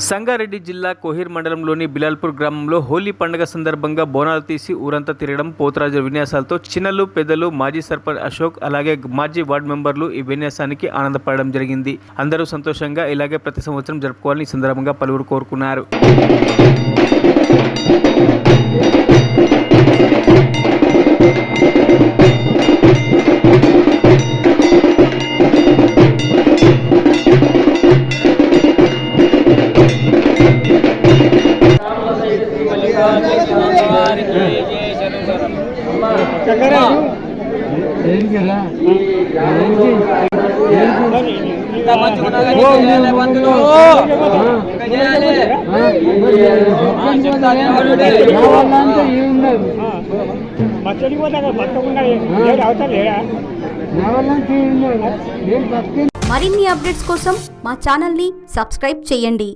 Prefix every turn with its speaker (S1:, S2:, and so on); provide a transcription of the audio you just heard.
S1: సంగారెడ్డి జిల్లా కోహిర్ మండలంలోని బిలాల్పూర్ గ్రామంలో హోలీ పండుగ సందర్భంగా బోనాలు తీసి ఊరంతా తిరగడం, పోతరాజు విన్యాసాలతో చిన్నలు పెద్దలు, మాజీ సర్పంచ్ అశోక్ అలాగే మాజీ వార్డు మెంబర్లు ఈ విన్యాసానికి ఆనందపడడం జరిగింది. అందరూ సంతోషంగా ఇలాగే ప్రతి సంవత్సరం జరుపుకోవాలని ఈ సందర్భంగా పలువురు కోరుకున్నారు.
S2: మరిన్ని అప్డేట్స్ కోసం మా ఛానల్ ని సబ్స్క్రైబ్ చేయండి.